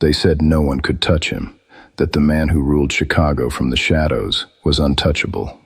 They said no one could touch him, that the man who ruled Chicago from the shadows was untouchable,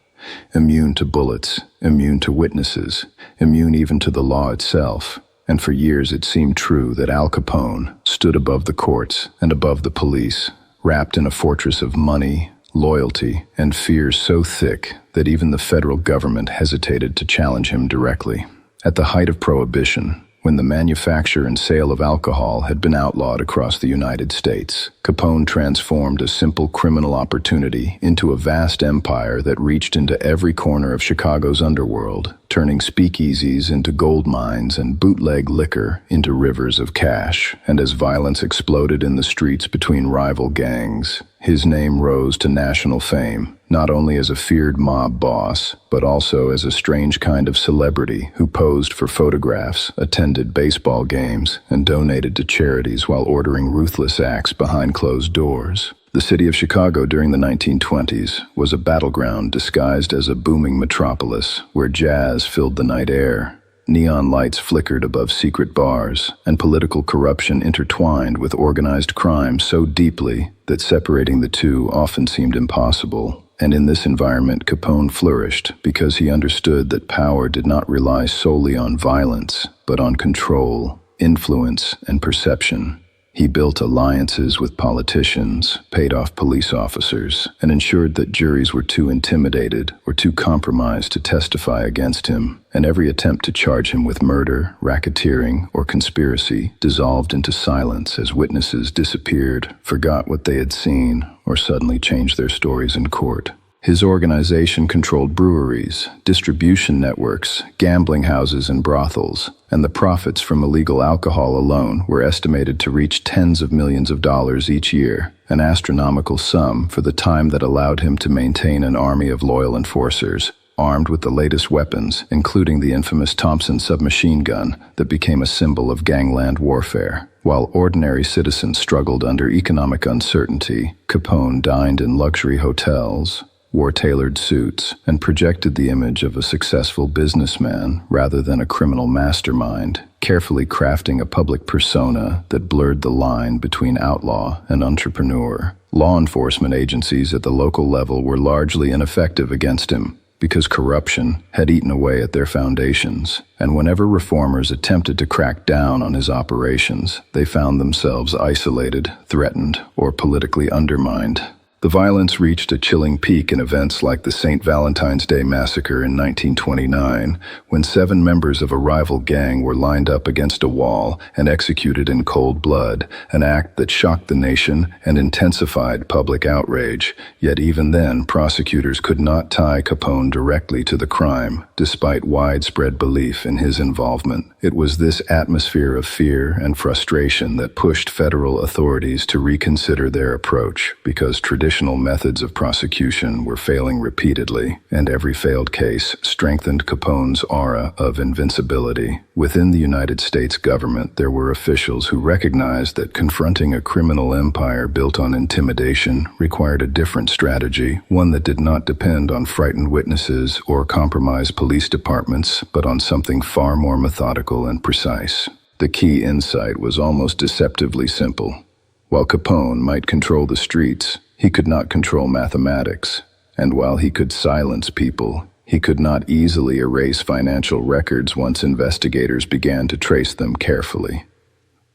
immune to bullets, immune to witnesses, immune even to the law itself. And for years it seemed true that Al Capone stood above the courts and above the police, wrapped in a fortress of money, loyalty, and fear so thick that even the federal government hesitated to challenge him directly. At the height of Prohibition, when the manufacture and sale of alcohol had been outlawed across the United States, Capone transformed a simple criminal opportunity into a vast empire that reached into every corner of Chicago's underworld, turning speakeasies into gold mines and bootleg liquor into rivers of cash. And as violence exploded in the streets between rival gangs, his name rose to national fame, not only as a feared mob boss, but also as a strange kind of celebrity who posed for photographs, attended baseball games, and donated to charities while ordering ruthless acts behind closed doors. The city of Chicago during the 1920s was a battleground disguised as a booming metropolis where jazz filled the night air. Neon lights flickered above secret bars, and political corruption intertwined with organized crime so deeply that separating the two often seemed impossible. And in this environment, Capone flourished because he understood that power did not rely solely on violence, but on control, influence, and perception. He built alliances with politicians, paid off police officers, and ensured that juries were too intimidated or too compromised to testify against him, and every attempt to charge him with murder, racketeering, or conspiracy dissolved into silence as witnesses disappeared, forgot what they had seen, or suddenly changed their stories in court. His organization controlled breweries, distribution networks, gambling houses and brothels, and the profits from illegal alcohol alone were estimated to reach tens of millions of dollars each year, an astronomical sum for the time that allowed him to maintain an army of loyal enforcers, armed with the latest weapons, including the infamous Thompson submachine gun that became a symbol of gangland warfare. While ordinary citizens struggled under economic uncertainty, Capone dined in luxury hotels, wore tailored suits, and projected the image of a successful businessman rather than a criminal mastermind, carefully crafting a public persona that blurred the line between outlaw and entrepreneur. Law enforcement agencies at the local level were largely ineffective against him because corruption had eaten away at their foundations, and whenever reformers attempted to crack down on his operations, they found themselves isolated, threatened, or politically undermined. The violence reached a chilling peak in events like the St. Valentine's Day Massacre in 1929, when 7 members of a rival gang were lined up against a wall and executed in cold blood, an act that shocked the nation and intensified public outrage. Yet even then, prosecutors could not tie Capone directly to the crime, despite widespread belief in his involvement. It was this atmosphere of fear and frustration that pushed federal authorities to reconsider their approach, because traditional methods of prosecution were failing repeatedly, and every failed case strengthened Capone's aura of invincibility. Within the United States government, there were officials who recognized that confronting a criminal empire built on intimidation required a different strategy, one that did not depend on frightened witnesses or compromised police departments, but on something far more methodical and precise. The key insight was almost deceptively simple. While Capone might control the streets, he could not control mathematics, and while he could silence people, he could not easily erase financial records once investigators began to trace them carefully.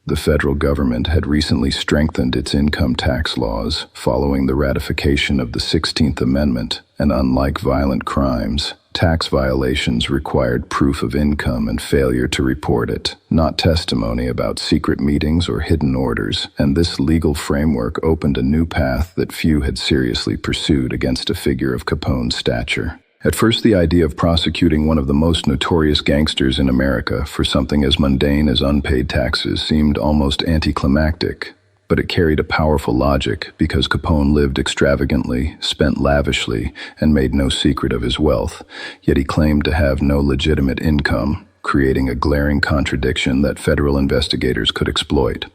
The federal government had recently strengthened its income tax laws following the ratification of the 16th Amendment, and unlike violent crimes, tax violations required proof of income and failure to report it, not testimony about secret meetings or hidden orders, and this legal framework opened a new path that few had seriously pursued against a figure of Capone's stature. At first, the idea of prosecuting one of the most notorious gangsters in America for something as mundane as unpaid taxes seemed almost anticlimactic. But it carried a powerful logic because Capone lived extravagantly, spent lavishly, and made no secret of his wealth, yet he claimed to have no legitimate income, creating a glaring contradiction that federal investigators could exploit.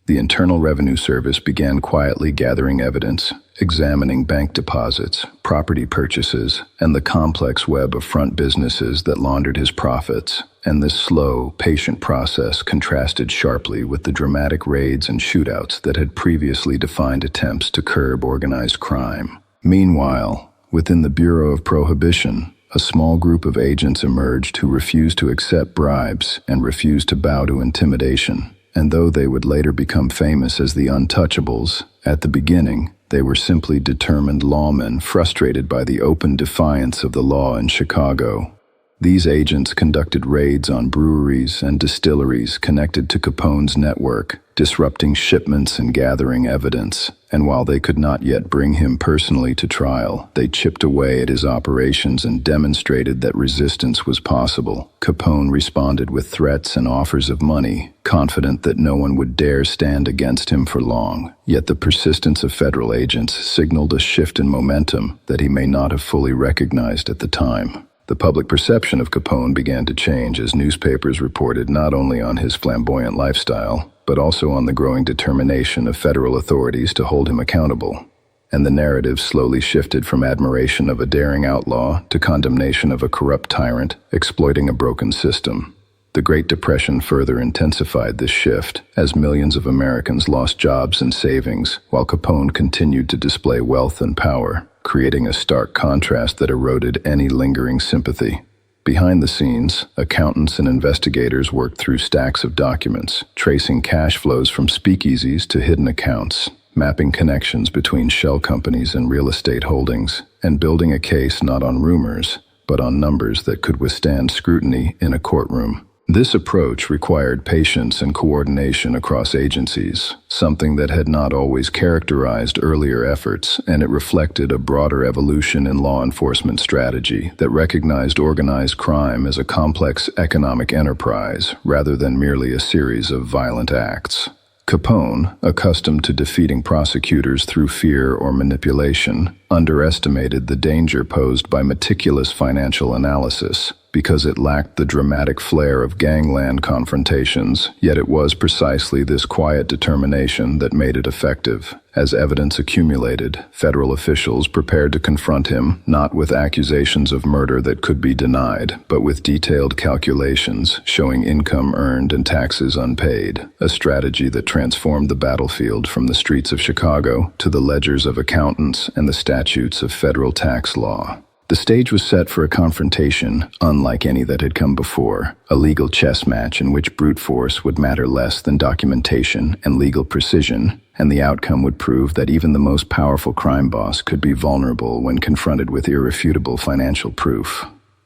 The Internal Revenue Service began quietly gathering evidence, examining bank deposits, property purchases, and the complex web of front businesses that laundered his profits. And this slow, patient process contrasted sharply with the dramatic raids and shootouts that had previously defined attempts to curb organized crime. Meanwhile, within the Bureau of Prohibition, a small group of agents emerged who refused to accept bribes and refused to bow to intimidation. And though they would later become famous as the Untouchables, at the beginning, they were simply determined lawmen frustrated by the open defiance of the law in Chicago. These agents conducted raids on breweries and distilleries connected to Capone's network, disrupting shipments and gathering evidence. And while they could not yet bring him personally to trial, they chipped away at his operations and demonstrated that resistance was possible. Capone responded with threats and offers of money, confident that no one would dare stand against him for long. Yet the persistence of federal agents signaled a shift in momentum that he may not have fully recognized at the time. The public perception of Capone began to change as newspapers reported not only on his flamboyant lifestyle, but also on the growing determination of federal authorities to hold him accountable. And the narrative slowly shifted from admiration of a daring outlaw to condemnation of a corrupt tyrant exploiting a broken system. The Great Depression further intensified this shift as millions of Americans lost jobs and savings, while Capone continued to display wealth and power, creating a stark contrast that eroded any lingering sympathy. Behind the scenes, accountants and investigators worked through stacks of documents, tracing cash flows from speakeasies to hidden accounts, mapping connections between shell companies and real estate holdings, and building a case not on rumors, but on numbers that could withstand scrutiny in a courtroom. This approach required patience and coordination across agencies, something that had not always characterized earlier efforts, and it reflected a broader evolution in law enforcement strategy that recognized organized crime as a complex economic enterprise rather than merely a series of violent acts. Capone, accustomed to defeating prosecutors through fear or manipulation, underestimated the danger posed by meticulous financial analysis because it lacked the dramatic flair of gangland confrontations, yet it was precisely this quiet determination that made it effective. As evidence accumulated, federal officials prepared to confront him, not with accusations of murder that could be denied, but with detailed calculations showing income earned and taxes unpaid, a strategy that transformed the battlefield from the streets of Chicago to the ledgers of accountants and the statutes of federal tax law. The stage was set for a confrontation unlike any that had come before, a legal chess match in which brute force would matter less than documentation and legal precision, and the outcome would prove that even the most powerful crime boss could be vulnerable when confronted with irrefutable financial proof.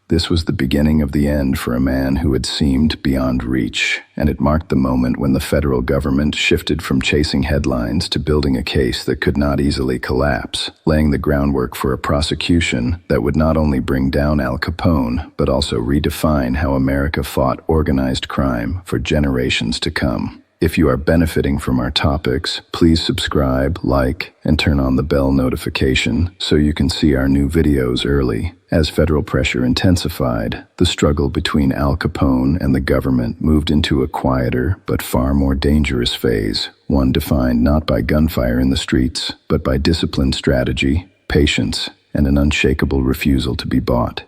This was the beginning of the end for a man who had seemed beyond reach, and it marked the moment when the federal government shifted from chasing headlines to building a case that could not easily collapse, laying the groundwork for a prosecution that would not only bring down Al Capone, but also redefine how America fought organized crime for generations to come. If you are benefiting from our topics, please subscribe, like, and turn on the bell notification so you can see our new videos early. As federal pressure intensified, the struggle between Al Capone and the government moved into a quieter but far more dangerous phase, one defined not by gunfire in the streets, but by disciplined strategy, patience, and an unshakable refusal to be bought.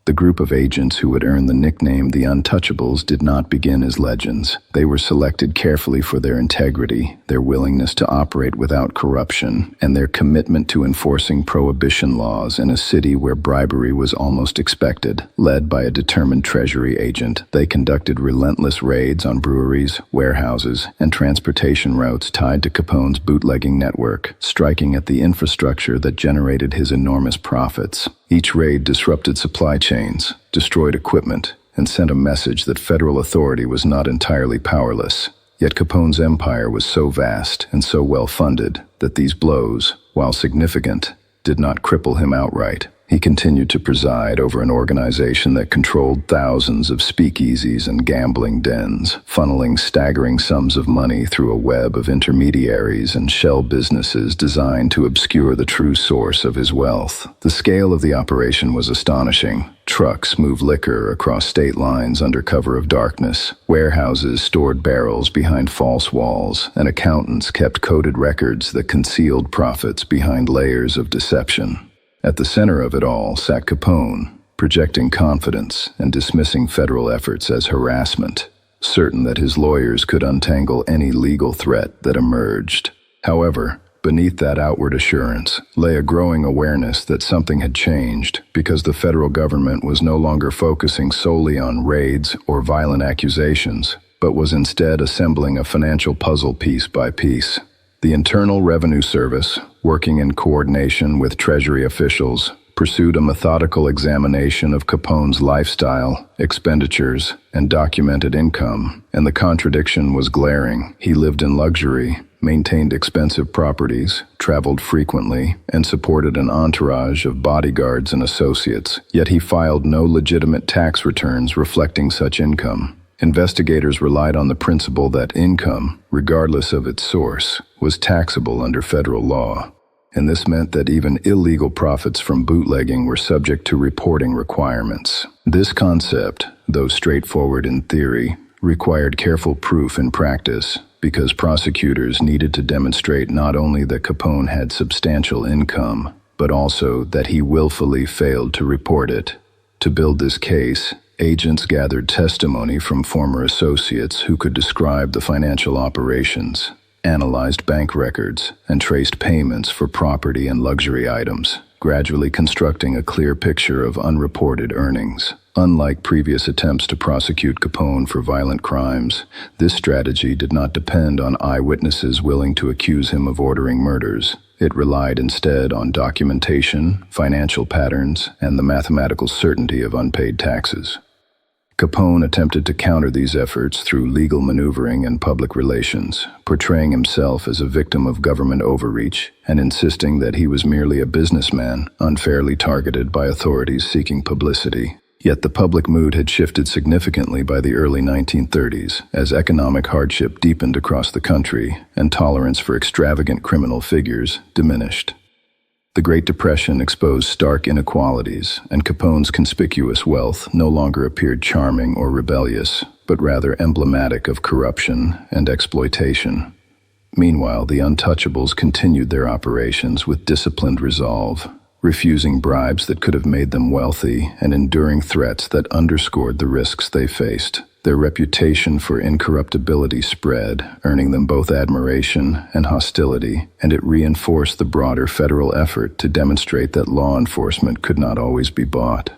The group of agents who would earn the nickname the Untouchables did not begin as legends. They were selected carefully for their integrity, their willingness to operate without corruption, and their commitment to enforcing prohibition laws in a city where bribery was almost expected. Led by a determined Treasury agent, they conducted relentless raids on breweries, warehouses, and transportation routes tied to Capone's bootlegging network, striking at the infrastructure that generated his enormous profits. Each raid disrupted supply chains, destroyed equipment, and sent a message that federal authority was not entirely powerless. Yet Capone's empire was so vast and so well funded that these blows, while significant, did not cripple him outright. He continued to preside over an organization that controlled thousands of speakeasies and gambling dens, funneling staggering sums of money through a web of intermediaries and shell businesses designed to obscure the true source of his wealth. The scale of the operation was astonishing. Trucks moved liquor across state lines under cover of darkness. Warehouses stored barrels behind false walls, and accountants kept coded records that concealed profits behind layers of deception. At the center of it all sat Capone, projecting confidence and dismissing federal efforts as harassment, certain that his lawyers could untangle any legal threat that emerged. However, beneath that outward assurance lay a growing awareness that something had changed because the federal government was no longer focusing solely on raids or violent accusations, but was instead assembling a financial puzzle piece by piece. The Internal Revenue Service, working in coordination with Treasury officials, pursued a methodical examination of Capone's lifestyle, expenditures, and documented income, and the contradiction was glaring. He lived in luxury, maintained expensive properties, traveled frequently, and supported an entourage of bodyguards and associates, yet he filed no legitimate tax returns reflecting such income. Investigators relied on the principle that income, regardless of its source, was taxable under federal law, and this meant that even illegal profits from bootlegging were subject to reporting requirements. This concept, though straightforward in theory, required careful proof in practice because prosecutors needed to demonstrate not only that Capone had substantial income, but also that he willfully failed to report it. To build this case, agents gathered testimony from former associates who could describe the financial operations, analyzed bank records, and traced payments for property and luxury items, gradually constructing a clear picture of unreported earnings. Unlike previous attempts to prosecute Capone for violent crimes, this strategy did not depend on eyewitnesses willing to accuse him of ordering murders. It relied instead on documentation, financial patterns, and the mathematical certainty of unpaid taxes. Capone attempted to counter these efforts through legal maneuvering and public relations, portraying himself as a victim of government overreach and insisting that he was merely a businessman, unfairly targeted by authorities seeking publicity. Yet the public mood had shifted significantly by the early 1930s as economic hardship deepened across the country and tolerance for extravagant criminal figures diminished. The Great Depression exposed stark inequalities, and Capone's conspicuous wealth no longer appeared charming or rebellious, but rather emblematic of corruption and exploitation. Meanwhile, the Untouchables continued their operations with disciplined resolve, refusing bribes that could have made them wealthy and enduring threats that underscored the risks they faced. Their reputation for incorruptibility spread, earning them both admiration and hostility, and it reinforced the broader federal effort to demonstrate that law enforcement could not always be bought.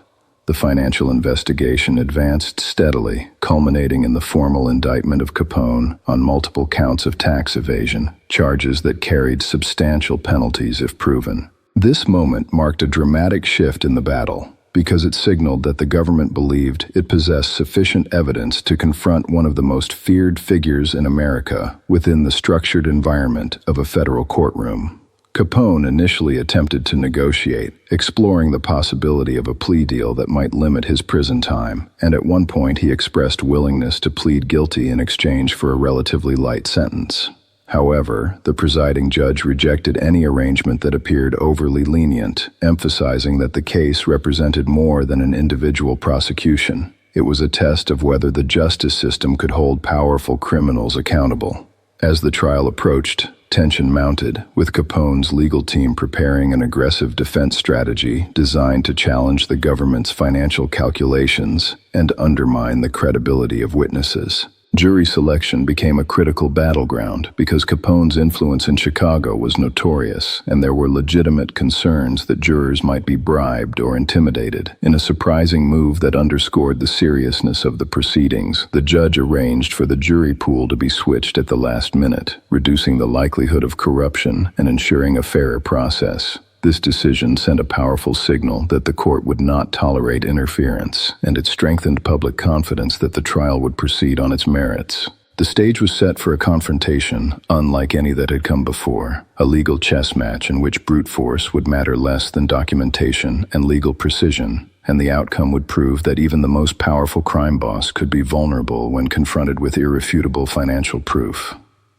The financial investigation advanced steadily, culminating in the formal indictment of Capone on multiple counts of tax evasion, charges that carried substantial penalties if proven. This moment marked a dramatic shift in the battle, because it signaled that the government believed it possessed sufficient evidence to confront one of the most feared figures in America within the structured environment of a federal courtroom. Capone initially attempted to negotiate, exploring the possibility of a plea deal that might limit his prison time, and at one point he expressed willingness to plead guilty in exchange for a relatively light sentence. However, the presiding judge rejected any arrangement that appeared overly lenient, emphasizing that the case represented more than an individual prosecution. It was a test of whether the justice system could hold powerful criminals accountable. As the trial approached, tension mounted, with Capone's legal team preparing an aggressive defense strategy designed to challenge the government's financial calculations and undermine the credibility of witnesses. Jury selection became a critical battleground because Capone's influence in Chicago was notorious, and there were legitimate concerns that jurors might be bribed or intimidated. In a surprising move that underscored the seriousness of the proceedings, the judge arranged for the jury pool to be switched at the last minute, reducing the likelihood of corruption and ensuring a fairer process. This decision sent a powerful signal that the court would not tolerate interference, and it strengthened public confidence that the trial would proceed on its merits. The stage was set for a confrontation unlike any that had come before, a legal chess match in which brute force would matter less than documentation and legal precision, and the outcome would prove that even the most powerful crime boss could be vulnerable when confronted with irrefutable financial proof.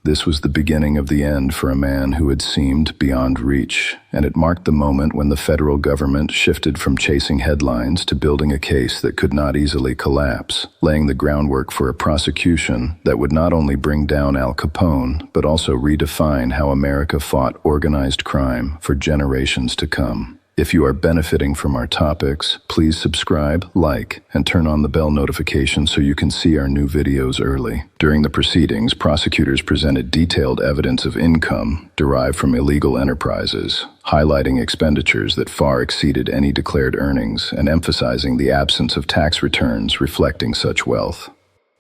This was the beginning of the end for a man who had seemed beyond reach, and it marked the moment when the federal government shifted from chasing headlines to building a case that could not easily collapse, laying the groundwork for a prosecution that would not only bring down Al Capone, but also redefine how America fought organized crime for generations to come. If you are benefiting from our topics, please subscribe, like, and turn on the bell notification so you can see our new videos early. During the proceedings, prosecutors presented detailed evidence of income derived from illegal enterprises, highlighting expenditures that far exceeded any declared earnings and emphasizing the absence of tax returns reflecting such wealth.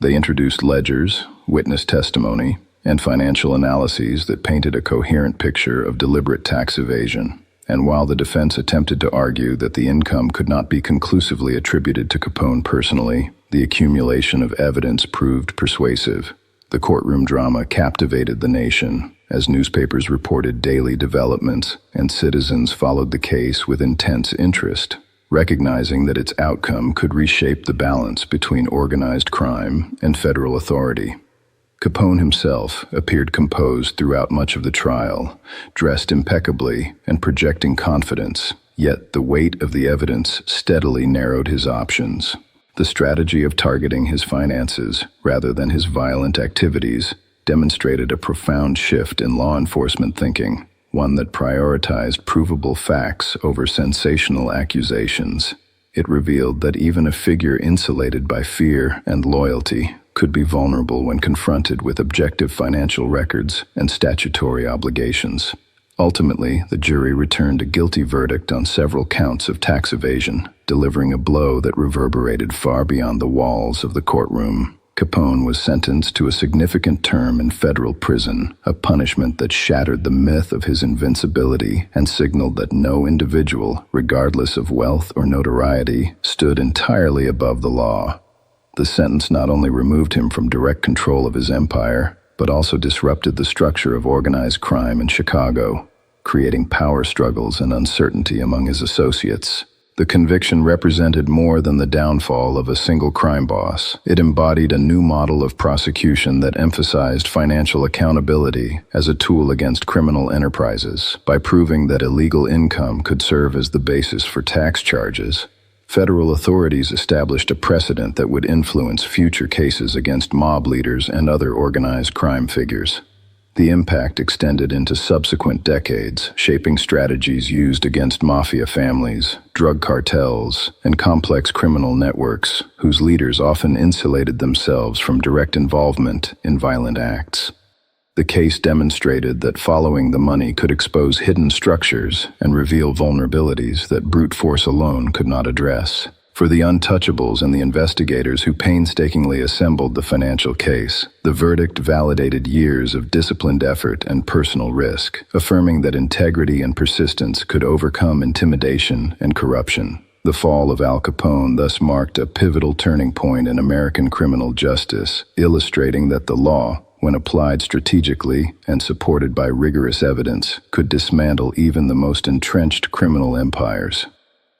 They introduced ledgers, witness testimony, and financial analyses that painted a coherent picture of deliberate tax evasion. And while the defense attempted to argue that the income could not be conclusively attributed to Capone personally, the accumulation of evidence proved persuasive. The courtroom drama captivated the nation, as newspapers reported daily developments, and citizens followed the case with intense interest, recognizing that its outcome could reshape the balance between organized crime and federal authority. Capone himself appeared composed throughout much of the trial, dressed impeccably and projecting confidence, yet the weight of the evidence steadily narrowed his options. The strategy of targeting his finances rather than his violent activities demonstrated a profound shift in law enforcement thinking, one that prioritized provable facts over sensational accusations. It revealed that even a figure insulated by fear and loyalty could be vulnerable when confronted with objective financial records and statutory obligations. Ultimately, the jury returned a guilty verdict on several counts of tax evasion, delivering a blow that reverberated far beyond the walls of the courtroom. Capone was sentenced to a significant term in federal prison, a punishment that shattered the myth of his invincibility and signaled that no individual, regardless of wealth or notoriety, stood entirely above the law. The sentence not only removed him from direct control of his empire, but also disrupted the structure of organized crime in Chicago, creating power struggles and uncertainty among his associates. The conviction represented more than the downfall of a single crime boss. It embodied a new model of prosecution that emphasized financial accountability as a tool against criminal enterprises. By proving that illegal income could serve as the basis for tax charges, federal authorities established a precedent that would influence future cases against mob leaders and other organized crime figures. The impact extended into subsequent decades, shaping strategies used against mafia families, drug cartels, and complex criminal networks, whose leaders often insulated themselves from direct involvement in violent acts. The case demonstrated that following the money could expose hidden structures and reveal vulnerabilities that brute force alone could not address. For the Untouchables and the investigators who painstakingly assembled the financial case, the verdict validated years of disciplined effort and personal risk, affirming that integrity and persistence could overcome intimidation and corruption. The fall of Al Capone thus marked a pivotal turning point in American criminal justice, illustrating that the law, when applied strategically and supported by rigorous evidence, could dismantle even the most entrenched criminal empires.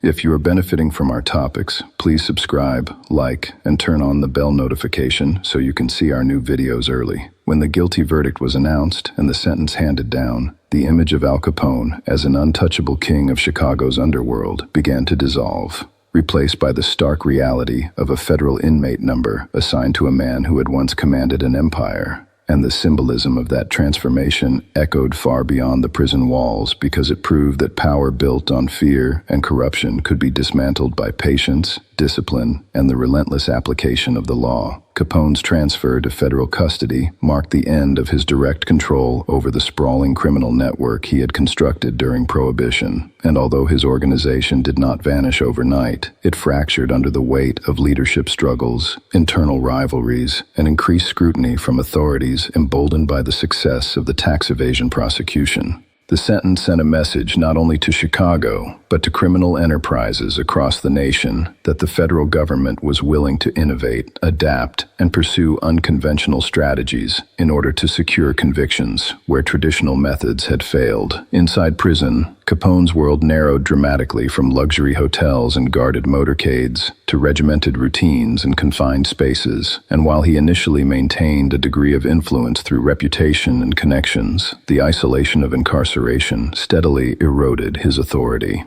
If you are benefiting from our topics, please subscribe, like, and turn on the bell notification so you can see our new videos early. When the guilty verdict was announced and the sentence handed down, the image of Al Capone as an untouchable king of Chicago's underworld began to dissolve, replaced by the stark reality of a federal inmate number assigned to a man who had once commanded an empire. And the symbolism of that transformation echoed far beyond the prison walls because it proved that power built on fear and corruption could be dismantled by patience, discipline, and the relentless application of the law. Capone's transfer to federal custody marked the end of his direct control over the sprawling criminal network he had constructed during Prohibition. And although his organization did not vanish overnight, it fractured under the weight of leadership struggles, internal rivalries, and increased scrutiny from authorities emboldened by the success of the tax evasion prosecution. The sentence sent a message not only to Chicago, but to criminal enterprises across the nation that the federal government was willing to innovate, adapt, and pursue unconventional strategies in order to secure convictions where traditional methods had failed. Inside prison, Capone's world narrowed dramatically from luxury hotels and guarded motorcades to regimented routines and confined spaces, and while he initially maintained a degree of influence through reputation and connections, the isolation of incarceration steadily eroded his authority.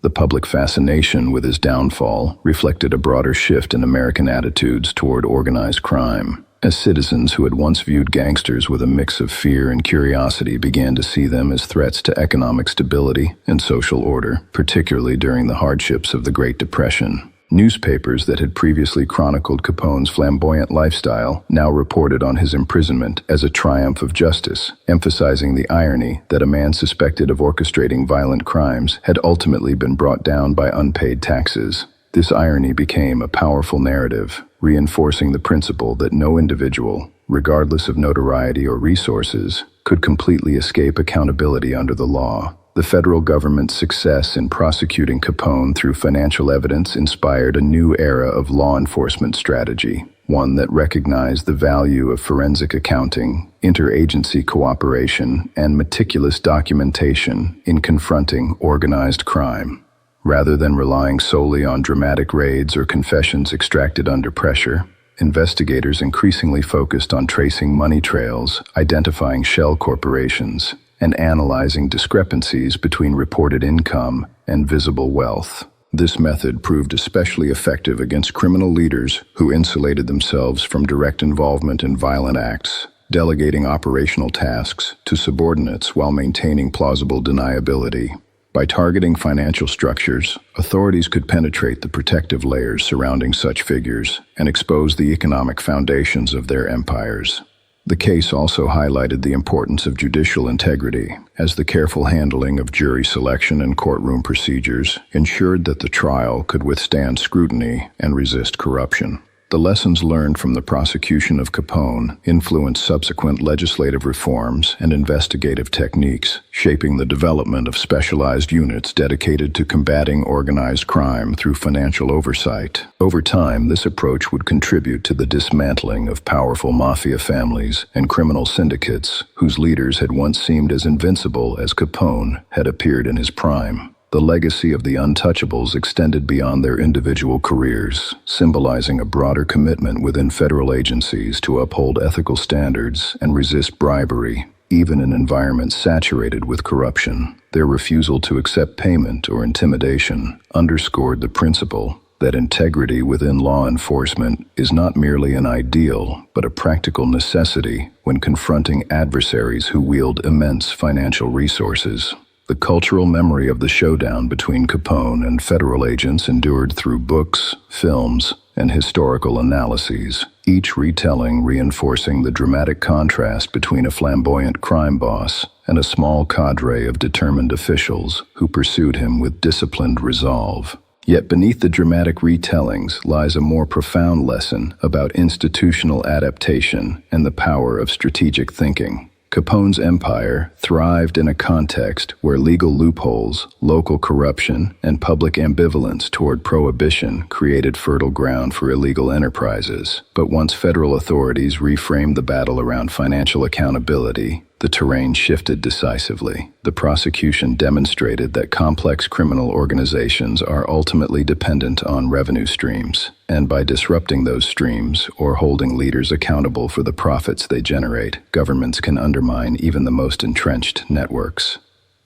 The public fascination with his downfall reflected a broader shift in American attitudes toward organized crime, as citizens who had once viewed gangsters with a mix of fear and curiosity began to see them as threats to economic stability and social order, particularly during the hardships of the Great Depression. Newspapers that had previously chronicled Capone's flamboyant lifestyle now reported on his imprisonment as a triumph of justice, emphasizing the irony that a man suspected of orchestrating violent crimes had ultimately been brought down by unpaid taxes. This irony became a powerful narrative, reinforcing the principle that no individual, regardless of notoriety or resources, could completely escape accountability under the law. The federal government's success in prosecuting Capone through financial evidence inspired a new era of law enforcement strategy, one that recognized the value of forensic accounting, interagency cooperation, and meticulous documentation in confronting organized crime. Rather than relying solely on dramatic raids or confessions extracted under pressure, investigators increasingly focused on tracing money trails, identifying shell corporations, and analyzing discrepancies between reported income and visible wealth. This method proved especially effective against criminal leaders who insulated themselves from direct involvement in violent acts, delegating operational tasks to subordinates while maintaining plausible deniability. By targeting financial structures, authorities could penetrate the protective layers surrounding such figures and expose the economic foundations of their empires. The case also highlighted the importance of judicial integrity, as the careful handling of jury selection and courtroom procedures ensured that the trial could withstand scrutiny and resist corruption. The lessons learned from the prosecution of Capone influenced subsequent legislative reforms and investigative techniques, shaping the development of specialized units dedicated to combating organized crime through financial oversight. Over time, this approach would contribute to the dismantling of powerful mafia families and criminal syndicates whose leaders had once seemed as invincible as Capone had appeared in his prime. The legacy of the Untouchables extended beyond their individual careers, symbolizing a broader commitment within federal agencies to uphold ethical standards and resist bribery, even in environments saturated with corruption. Their refusal to accept payment or intimidation underscored the principle that integrity within law enforcement is not merely an ideal, but a practical necessity when confronting adversaries who wield immense financial resources. The cultural memory of the showdown between Capone and federal agents endured through books, films, and historical analyses, each retelling reinforcing the dramatic contrast between a flamboyant crime boss and a small cadre of determined officials who pursued him with disciplined resolve. Yet beneath the dramatic retellings lies a more profound lesson about institutional adaptation and the power of strategic thinking. Capone's empire thrived in a context where legal loopholes, local corruption, and public ambivalence toward prohibition created fertile ground for illegal enterprises. But once federal authorities reframed the battle around financial accountability, the terrain shifted decisively. The prosecution demonstrated that complex criminal organizations are ultimately dependent on revenue streams, and by disrupting those streams or holding leaders accountable for the profits they generate, governments can undermine even the most entrenched networks.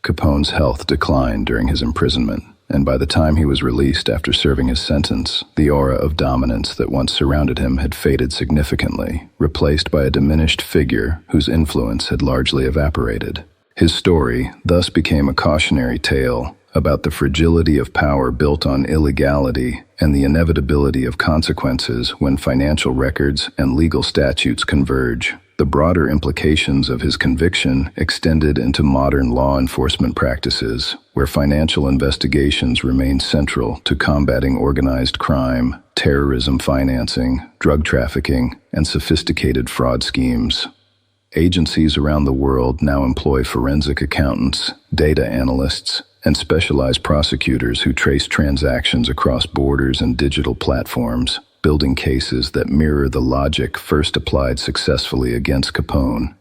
Capone's health declined during his imprisonment, and by the time he was released after serving his sentence, the aura of dominance that once surrounded him had faded significantly, replaced by a diminished figure whose influence had largely evaporated. His story thus became a cautionary tale about the fragility of power built on illegality and the inevitability of consequences when financial records and legal statutes converge. The broader implications of his conviction extended into modern law enforcement practices, where financial investigations remain central to combating organized crime, terrorism financing, drug trafficking, and sophisticated fraud schemes. Agencies around the world now employ forensic accountants, data analysts, and specialized prosecutors who trace transactions across borders and digital platforms, building cases that mirror the logic first applied successfully against Capone.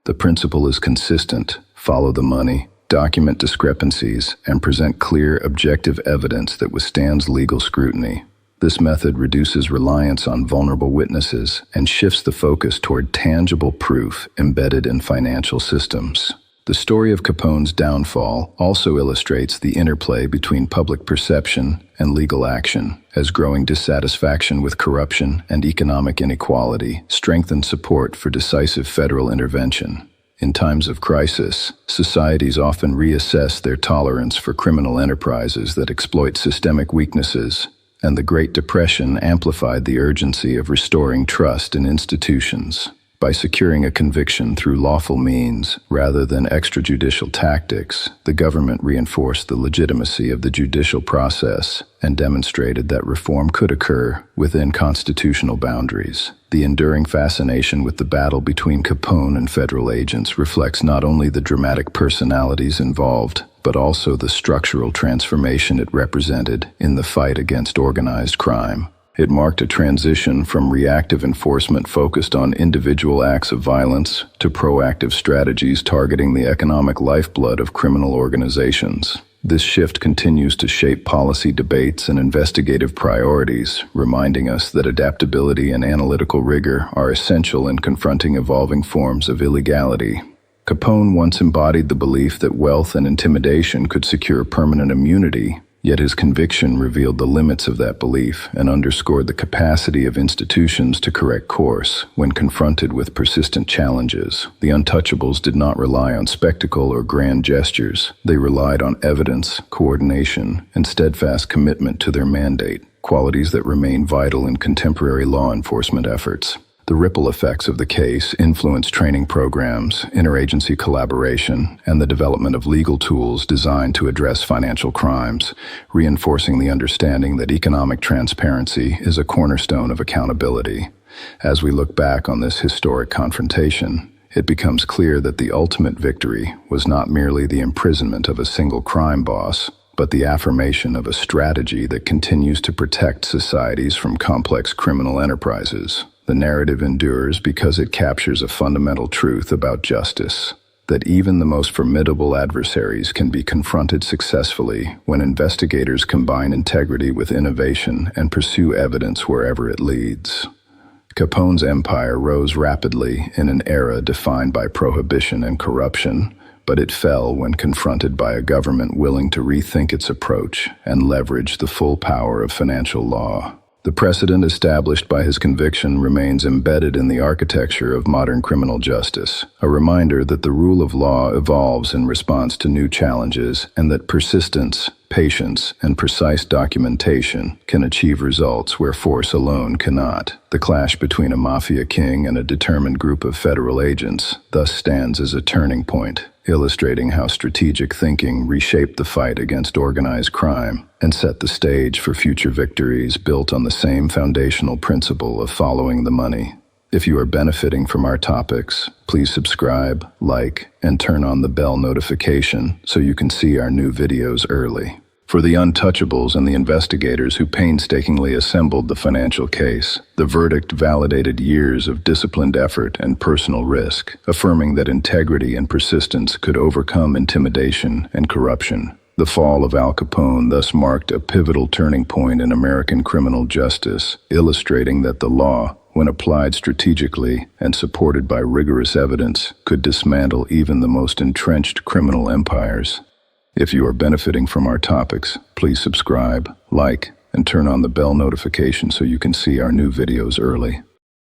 The principle is consistent: follow the money, document discrepancies, and present clear, objective evidence that withstands legal scrutiny. This method reduces reliance on vulnerable witnesses and shifts the focus toward tangible proof embedded in financial systems. The story of Capone's downfall also illustrates the interplay between public perception and legal action, as growing dissatisfaction with corruption and economic inequality strengthen support for decisive federal intervention. In times of crisis, societies often reassess their tolerance for criminal enterprises that exploit systemic weaknesses, and the Great Depression amplified the urgency of restoring trust in institutions. By securing a conviction through lawful means rather than extrajudicial tactics, the government reinforced the legitimacy of the judicial process and demonstrated that reform could occur within constitutional boundaries. The enduring fascination with the battle between Capone and federal agents reflects not only the dramatic personalities involved, but also the structural transformation it represented in the fight against organized crime. It marked a transition from reactive enforcement focused on individual acts of violence to proactive strategies targeting the economic lifeblood of criminal organizations. This shift continues to shape policy debates and investigative priorities, reminding us that adaptability and analytical rigor are essential in confronting evolving forms of illegality. Capone once embodied the belief that wealth and intimidation could secure permanent immunity. Yet his conviction revealed the limits of that belief and underscored the capacity of institutions to correct course when confronted with persistent challenges. The Untouchables did not rely on spectacle or grand gestures. They relied on evidence, coordination, and steadfast commitment to their mandate, qualities that remain vital in contemporary law enforcement efforts. The ripple effects of the case influenced training programs, interagency collaboration, and the development of legal tools designed to address financial crimes, reinforcing the understanding that economic transparency is a cornerstone of accountability. As we look back on this historic confrontation, it becomes clear that the ultimate victory was not merely the imprisonment of a single crime boss, but the affirmation of a strategy that continues to protect societies from complex criminal enterprises. The narrative endures because it captures a fundamental truth about justice: that even the most formidable adversaries can be confronted successfully when investigators combine integrity with innovation and pursue evidence wherever it leads. Capone's empire rose rapidly in an era defined by prohibition and corruption, but it fell when confronted by a government willing to rethink its approach and leverage the full power of financial law. The precedent established by his conviction remains embedded in the architecture of modern criminal justice, a reminder that the rule of law evolves in response to new challenges and that persistence, patience, and precise documentation can achieve results where force alone cannot. The clash between a mafia king and a determined group of federal agents thus stands as a turning point, illustrating how strategic thinking reshaped the fight against organized crime and set the stage for future victories built on the same foundational principle of following the money. If you are benefiting from our topics, please subscribe, like, and turn on the bell notification so you can see our new videos early. For the Untouchables and the investigators who painstakingly assembled the financial case, the verdict validated years of disciplined effort and personal risk, affirming that integrity and persistence could overcome intimidation and corruption. The fall of Al Capone thus marked a pivotal turning point in American criminal justice, illustrating that the law, when applied strategically and supported by rigorous evidence, could dismantle even the most entrenched criminal empires. If you are benefiting from our topics, please subscribe, like, and turn on the bell notification so you can see our new videos early.